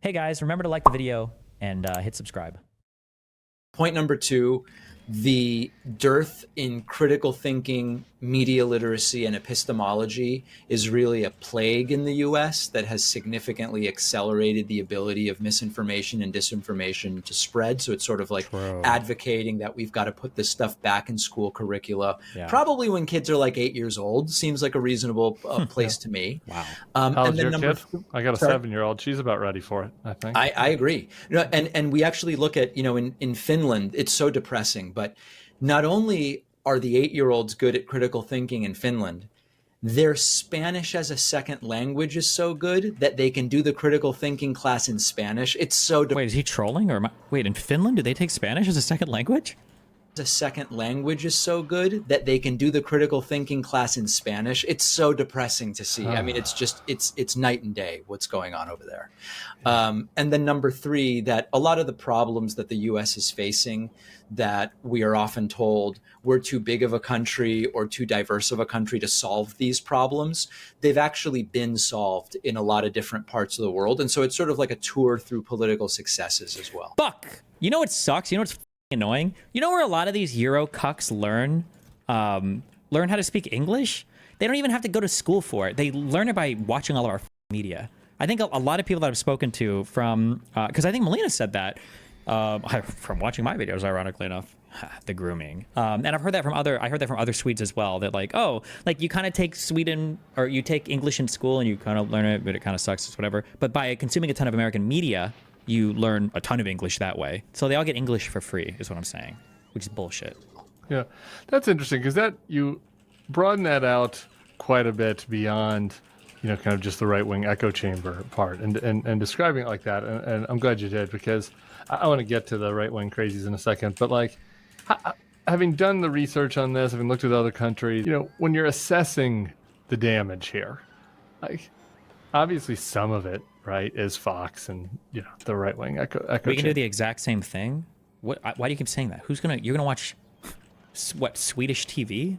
Hey guys, remember to like the video and hit subscribe. Point number two, the dearth in critical thinking, media literacy, and epistemology is really a plague in the US that has significantly accelerated the ability of misinformation and disinformation to spread. So it's sort of like True. advocating that we've got to put this stuff back in school curricula, Yeah. probably when kids are like 8 years old. Seems like a reasonable place to me. Wow. How's and then your kid? I got a Sorry? 7-year-old. She's about ready for it, I think. I agree. And we actually look at, in Finland, it's so depressing, but not only are the 8-year-olds good at critical thinking in Finland, their Spanish as a second language is so good that they can do the critical thinking class in Spanish. It's so Wait, is he trolling or wait, in Finland do they take Spanish as a second language? a second language is so good that they can do the critical thinking class in Spanish. It's so depressing to see. I mean, it's night and day what's going on over there. And then number three, that a lot of the problems that the US is facing, that we are often told we're too big of a country or too diverse of a country to solve these problems, they've actually been solved in a lot of different parts of the world. And so it's sort of like a tour through political successes as well. Fuck. You know what sucks? You know what's annoying? You know where a lot of these Euro cucks learn how to speak English? They don't even have to go to school for it. They learn it by watching all of our media. I think a lot of people that I've spoken to from, because I think Melina said that, from watching my videos, ironically enough, the grooming. And I heard that from other Swedes as well, that like, oh, like you kind of take Sweden, or you take English in school and you kind of learn it, but it kind of sucks, it's whatever. But by consuming a ton of American media, you learn a ton of English that way. So they all get English for free, is what I'm saying, which is bullshit. Yeah, that's interesting because that you broaden that out quite a bit beyond, kind of just the right-wing echo chamber part and describing it like that. And I'm glad you did, because I want to get to the right-wing crazies in a second. But like, having done the research on this, having looked at other countries, when you're assessing the damage here, like obviously some of it, right, is Fox and the right wing echo. We can do the exact same thing. Why do you keep saying that? You're gonna watch what, Swedish TV?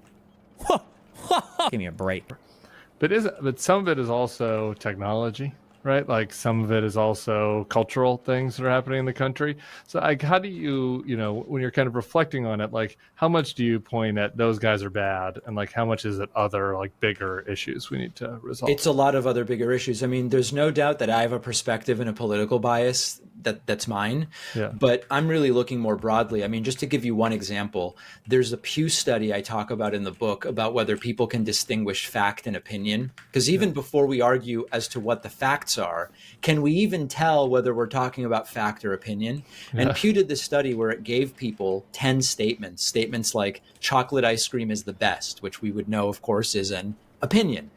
Give me a break. But some of it is also technology, right? Like some of it is also cultural things that are happening in the country. So like, how do you, when you're kind of reflecting on it, like how much do you point at those guys are bad, and like how much is it other like bigger issues we need to resolve? It's a lot of other bigger issues. I mean, there's no doubt that I have a perspective and a political bias that's mine, but I'm really looking more broadly. I mean, just to give you one example, there's a Pew study I talk about in the book about whether people can distinguish fact and opinion. Because even before we argue as to what the facts are, can we even tell whether we're talking about fact or opinion? And Pew did this study where it gave people 10 statements like chocolate ice cream is the best, which we would know, of course, is an opinion.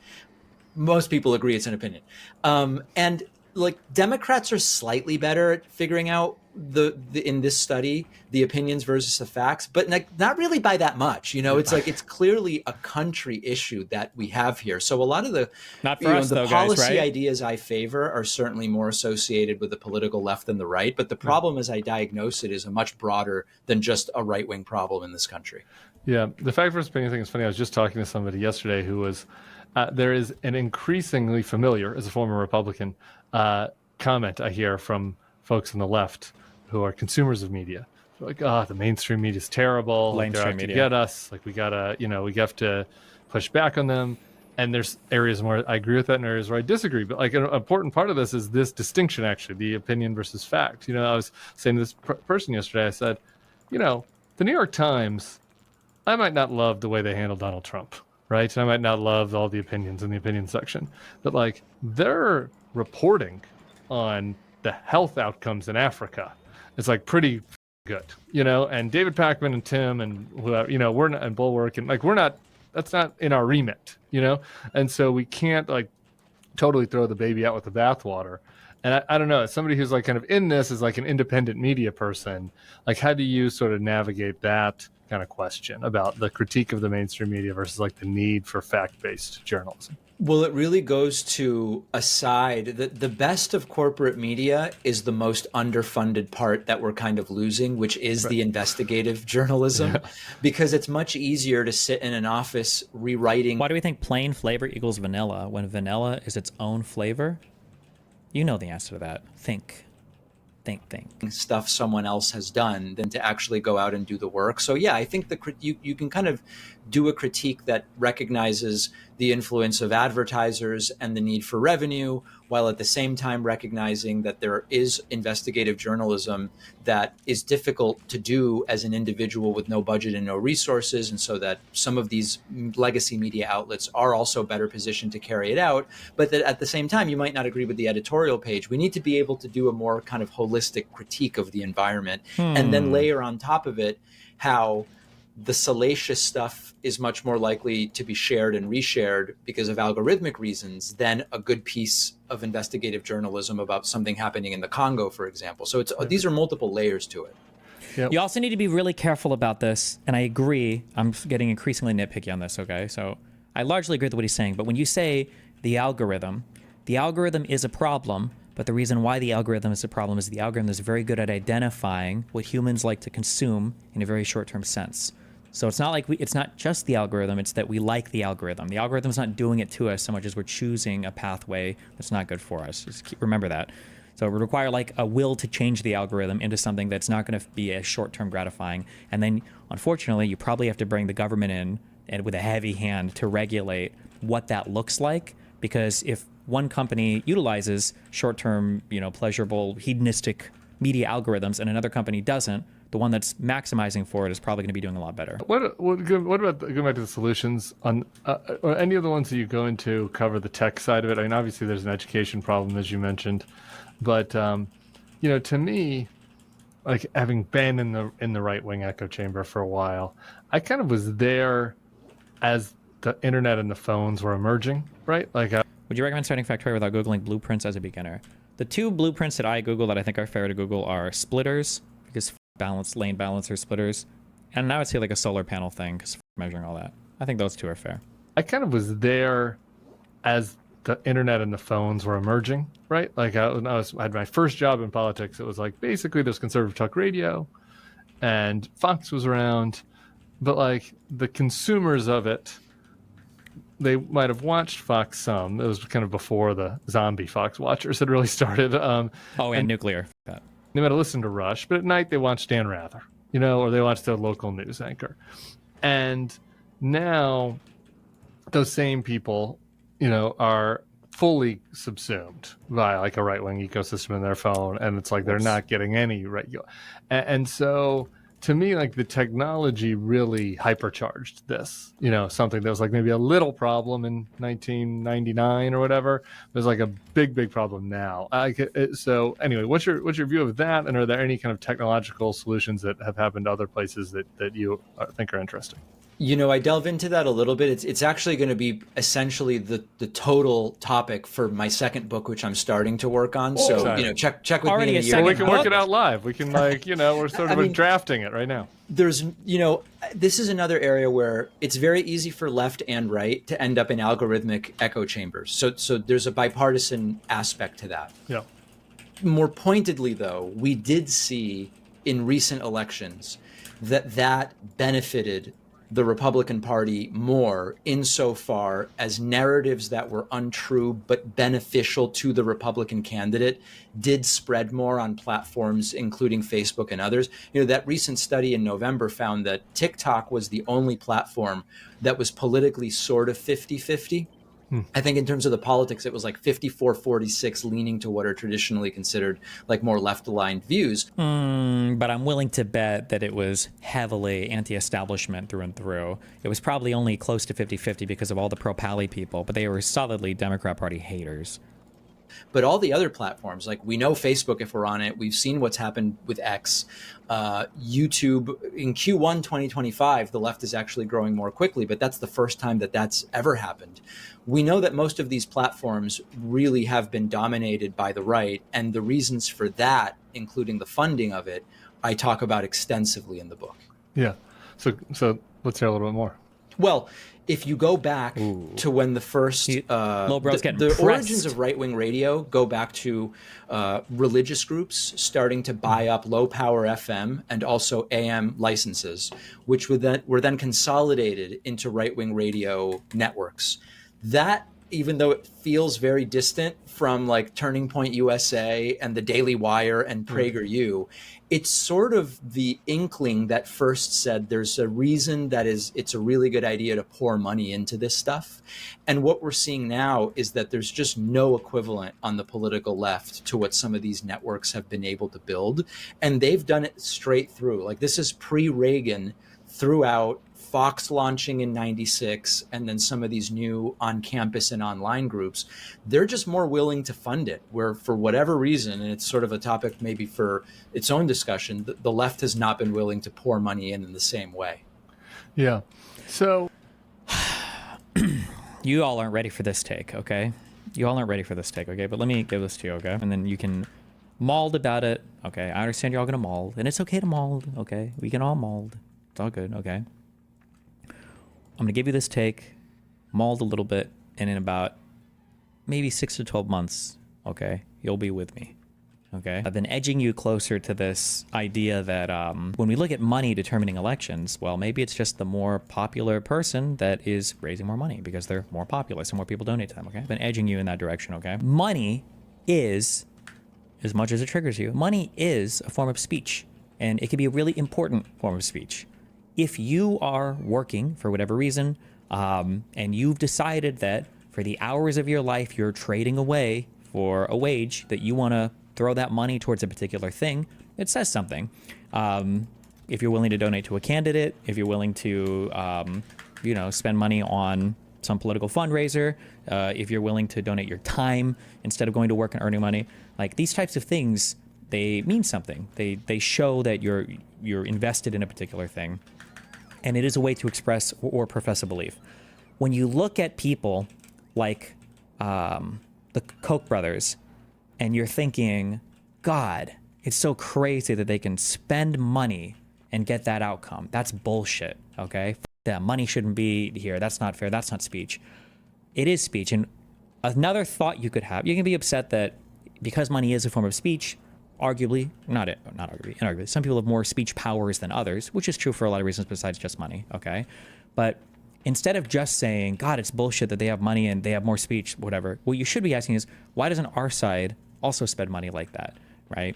Most people agree it's an opinion. And like Democrats are slightly better at figuring out in this study the opinions versus the facts, but not really by that much. It's like it's clearly a country issue that we have here. So a lot of the not for us, the though, policy guys, right? ideas I favor are certainly more associated with the political left than the right. But the problem as I diagnose it is a much broader than just a right-wing problem in this country. Yeah, the fact versus opinion thing is funny. I was just talking to somebody yesterday who was, there is an increasingly familiar, as a former Republican, comment I hear from folks on the left who are consumers of media. They're like, the mainstream media is terrible. They're out to get us. Like we have to push back on them. And there's areas where I agree with that and areas where I disagree. But like an important part of this is this distinction, actually, the opinion versus fact. I was saying to this person yesterday, I said, the New York Times, I might not love the way they handle Donald Trump, right? And I might not love all the opinions in the opinion section, but like they're reporting on the health outcomes in Africa. It's like pretty good, and David Pakman and Tim and whoever, we're not, and Bulwark, and like that's not in our remit, and so we can't like totally throw the baby out with the bathwater. And I don't know, as somebody who's like kind of in this as like an independent media person, like how do you sort of navigate that kind of question about the critique of the mainstream media versus like the need for fact-based journalism? Well, it really goes to a side that the best of corporate media is the most underfunded part that we're kind of losing, which is the investigative journalism, because it's much easier to sit in an office rewriting. Why do we think plain flavor equals vanilla when vanilla is its own flavor? You know the answer to that. Think. Stuff someone else has done than to actually go out and do the work. So yeah, I think you can kind of do a critique that recognizes the influence of advertisers and the need for revenue, while at the same time recognizing that there is investigative journalism that is difficult to do as an individual with no budget and no resources, and so that some of these legacy media outlets are also better positioned to carry it out. But that at the same time, you might not agree with the editorial page. We need to be able to do a more kind of holistic critique of the environment, and then layer on top of it how the salacious stuff is much more likely to be shared and reshared because of algorithmic reasons than a good piece of investigative journalism about something happening in the Congo, for example. So these are multiple layers to it. Yep. You also need to be really careful about this, and I agree. I'm getting increasingly nitpicky on this, okay? So I largely agree with what he's saying, but when you say the algorithm is a problem, but the reason why the algorithm is a problem is the algorithm is very good at identifying what humans like to consume in a very short-term sense. So it's not like it's not just the algorithm, it's that we like the algorithm. The algorithm's not doing it to us so much as we're choosing a pathway that's not good for us. Just remember that. So it would require like a will to change the algorithm into something that's not going to be as short-term gratifying. And then, unfortunately, you probably have to bring the government in and with a heavy hand to regulate what that looks like. Because if one company utilizes short-term, pleasurable, hedonistic media algorithms and another company doesn't, the one that's maximizing for it is probably going to be doing a lot better. What about going back to the solutions on or any of the ones that you go into cover the tech side of it? I mean, obviously there's an education problem, as you mentioned, but to me, like having been in the right wing echo chamber for a while, I kind of was there as the internet and the phones were emerging, right? Like, would you recommend starting Factorio without Googling blueprints as a beginner? The two blueprints that I Google that I think are fair to Google are splitters, because lane balancer splitters, and I would say like a solar panel thing, because measuring all that. I think those two are fair. I kind of was there as the internet and the phones were emerging, right? Like I had my first job in politics. It was like basically there's conservative talk radio, and Fox was around, but like the consumers of it, they might have watched Fox some. It was kind of before the zombie Fox watchers had really started. And nuclear. They might have listened to Rush, but at night they watched Dan Rather, or they watched their local news anchor. And now those same people, are fully subsumed by like a right-wing ecosystem in their phone. And it's like they're not getting any regular. And so to me, like the technology really hypercharged this, something that was like maybe a little problem in 1999 or whatever. There's like a big problem now. So anyway, what's your view of that? And are there any kind of technological solutions that have happened to other places that you think are interesting? I delve into that a little bit. It's actually going to be essentially the total topic for my second book, which I'm starting to work on. So, check with Already me in a a year. second We can work book? it out live. We can we're sort of drafting it right now. There's, this is another area where it's very easy for left and right to end up in algorithmic echo chambers. So there's a bipartisan aspect to that. Yeah. More pointedly, though, we did see in recent elections that benefited the Republican Party more insofar as narratives that were untrue but beneficial to the Republican candidate did spread more on platforms, including Facebook and others. That recent study in November found that TikTok was the only platform that was politically sort of 50-50. I think in terms of the politics, it was like 54-46, leaning to what are traditionally considered like more left-aligned views. But I'm willing to bet that it was heavily anti-establishment through and through. It was probably only close to 50-50 because of all the pro-Pally people, but they were solidly Democrat Party haters. But all the other platforms, like we know Facebook, if we're on it, we've seen what's happened with X, YouTube. In Q1 2025, the left is actually growing more quickly, but that's the first time that that's ever happened. We know that most of these platforms really have been dominated by the right, and the reasons for that, including the funding of it, I talk about extensively in the book. Yeah. So let's hear a little bit more. Well, if you go back to when the first the origins of right-wing radio go back to religious groups starting to buy up low-power FM and also AM licenses, which were then consolidated into right-wing radio networks. That even though it feels very distant from like Turning Point USA and the Daily Wire and PragerU, it's sort of the inkling that first said there's a reason that it's a really good idea to pour money into this stuff. And what we're seeing now is that there's just no equivalent on the political left to what some of these networks have been able to build. And they've done it straight through. Like, this is pre-Reagan throughout, Fox launching in 96, and then some of these new on-campus and online groups. They're just more willing to fund it, where for whatever reason, and it's sort of a topic maybe for its own discussion, the left has not been willing to pour money in the same way. Yeah. So you all aren't ready for this take, okay? You all aren't ready for this take, okay? But let me give this to you, okay? And then you can mauld about it, okay? I understand you're all gonna mauld, and it's okay to mauld, okay? We can all mauld. It's all good, okay? I'm going to give you this take, mauled a little bit, and in about maybe 6 to 12 months, okay, you'll be with me, okay? I've been edging you closer to this idea that when we look at money determining elections, well, maybe it's just the more popular person that is raising more money because they're more popular, so more people donate to them, okay? I've been edging you in that direction, okay? Money is, as much as it triggers you, money is a form of speech, and it can be a really important form of speech. If you are working for whatever reason, and you've decided that for the hours of your life you're trading away for a wage, that you want to throw that money towards a particular thing, it says something. If you're willing to donate to a candidate, if you're willing to, spend money on some political fundraiser, if you're willing to donate your time instead of going to work and earning money, like these types of things, they mean something. They show that you're invested in a particular thing. And it is a way to express or profess a belief. When you look at people like the Koch brothers, and you're thinking, God, it's so crazy that they can spend money and get that outcome. That's bullshit, okay? That money shouldn't be here. That's not fair. That's not speech. It is speech. And another thought you could have, you can be upset that because money is a form of speech, arguably, inarguably, some people have more speech powers than others, which is true for a lot of reasons besides just money, okay? But instead of just saying, God, it's bullshit that they have money and they have more speech, whatever, what you should be asking is, why doesn't our side also spend money like that, right?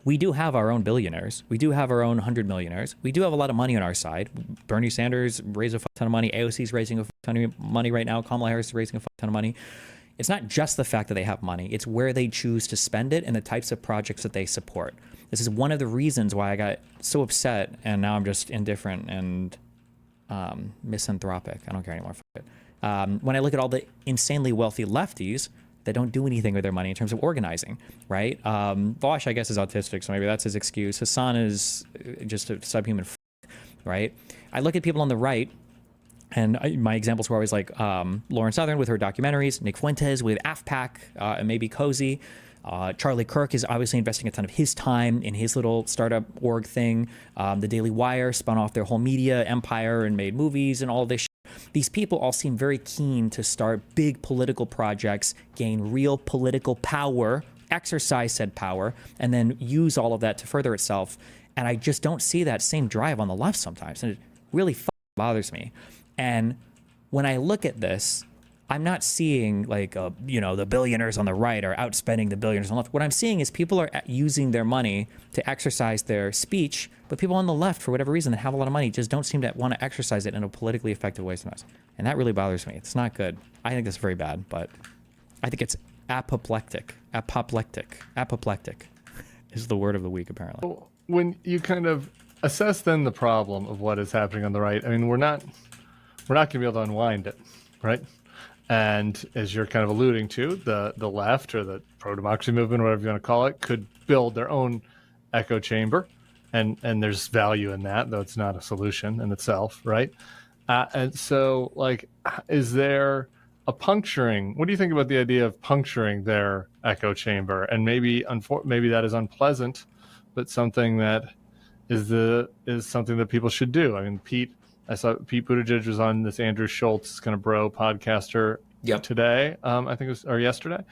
We do have our own billionaires. We do have our own 100 millionaires. We do have a lot of money on our side. Bernie Sanders raised a ton of money. AOC is raising a ton of money right now. Kamala Harris is raising a ton of money. It's not just the fact that they have money, it's where they choose to spend it and the types of projects that they support. This is one of the reasons why I got so upset, and now I'm just indifferent and misanthropic. I don't care anymore. When I look at all the insanely wealthy lefties that don't do anything with their money in terms of organizing, right? Vosh, I guess, is autistic, so maybe that's his excuse. Hassan is just a subhuman, right? I look at people on the right, and my examples were always like Lauren Southern with her documentaries, Nick Fuentes with AFPAC, and maybe Cozy. Charlie Kirk is obviously investing a ton of his time in his little startup org thing. The Daily Wire spun off their whole media empire and made movies and all this shit. These people all seem very keen to start big political projects, gain real political power, exercise said power, and then use all of that to further itself. And I just don't see that same drive on the left sometimes. And it really bothers me. And when I look at this, I'm not seeing like, the billionaires on the right are outspending the billionaires on the left. What I'm seeing is people are using their money to exercise their speech, but people on the left, for whatever reason, that have a lot of money just don't seem to want to exercise it in a politically effective way sometimes. And that really bothers me. It's not good. I think that's very bad, but I think it's apoplectic. Apoplectic is the word of the week, apparently. When you kind of assess then the problem of what is happening on the right, I mean, we're not going to be able to unwind it, right? And as you're kind of alluding to, the left or the pro-democracy movement, whatever you want to call it, could build their own echo chamber. And there's value in that, though it's not a solution in itself, right? And so, like, is there a puncturing? What do you think about the idea of puncturing their echo chamber? And maybe that is unpleasant, but something that is something that people should do. I mean, I saw Pete Buttigieg was on this Andrew Schultz kind of bro podcaster today, I think it was, or yesterday.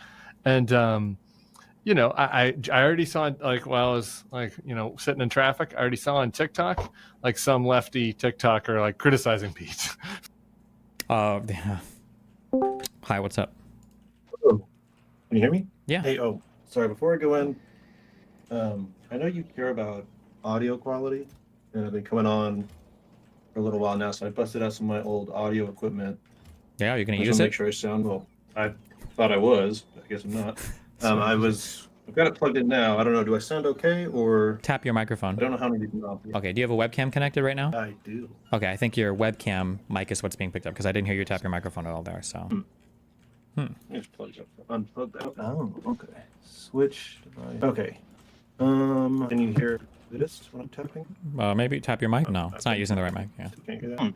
And, I already saw, like, while I was, like, sitting in traffic, I already saw on TikTok, like, some lefty TikToker, like, criticizing Pete. Yeah. Hi, what's up? Oh, can you hear me? Yeah. Hey, oh, sorry. Before I go in, I know you care about audio quality, and I've been coming on for a little while now, so I busted out some of my old audio equipment. Yeah, you're gonna I just use want to it? make sure I sound well. I thought I was, but I guess I'm not. I've got it plugged in now. I don't know. Do I sound okay, or Tap your I microphone. don't know how many people know. Okay, do you have a webcam connected right now? I do. Okay, I think your webcam mic is what's being picked up because I didn't hear you tap your microphone at all there. So, Just plug it up. Unplug that. Oh, okay. Switch device. Okay. Can you hear this when I'm tapping? maybe tap your mic. No, it's not using the right mic. Yeah. Can't hear that.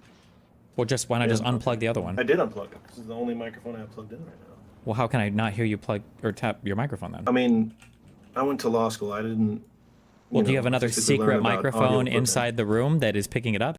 Well, just why not just unplug the other one? I did unplug it. This is the only microphone I have plugged in right now. Well, how can I not hear you plug or tap your microphone then? I mean, I went to law school. I didn't. Well, do you have ananother just get to learn secret about audio microphone equipment. inside the room that is picking it up?